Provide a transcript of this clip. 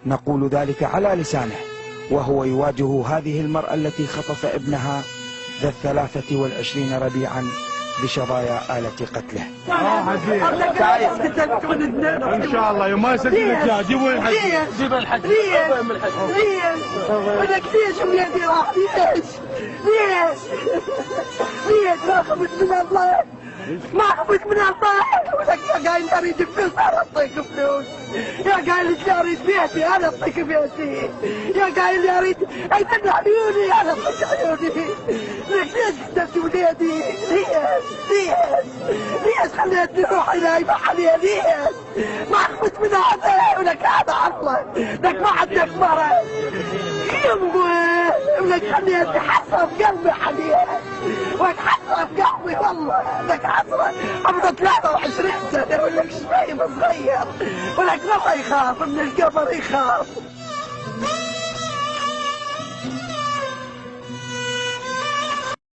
نقول ذلك على لسانه وهو يواجه هذه المرأة التي خطف ابنها ذا 23 ربيعا بشظايا آلة قتله. ان شاء الله يوم ما يسجل الجاه جيبوا الحج. جيبوا الحج. ليش؟ ولك ليش ولادي راح؟ ليش ما خفت من الله؟ ما خفت من الله؟ ولك يا قايل اريد فلوس انا اعطيك فلوس. يا قايل اريد بيتي انا اعطيك بيتي. يا قايل اريد ايتم عيوني انا اعطيك عيوني. لك ليش قتلت ولادي؟ ليش خليتني روحي نايمة عليها؟ ليش؟ ما خفت من هذا ولك هذا عطلة. لك ما عندك مرة. يمه ولك خليتني حسرة بقلبي عليها. ولك حسرة بقلبي والله. لك حسرة عمرها 23 سنة ولك شوي صغير. ولك ما يخاف من القبر يخاف.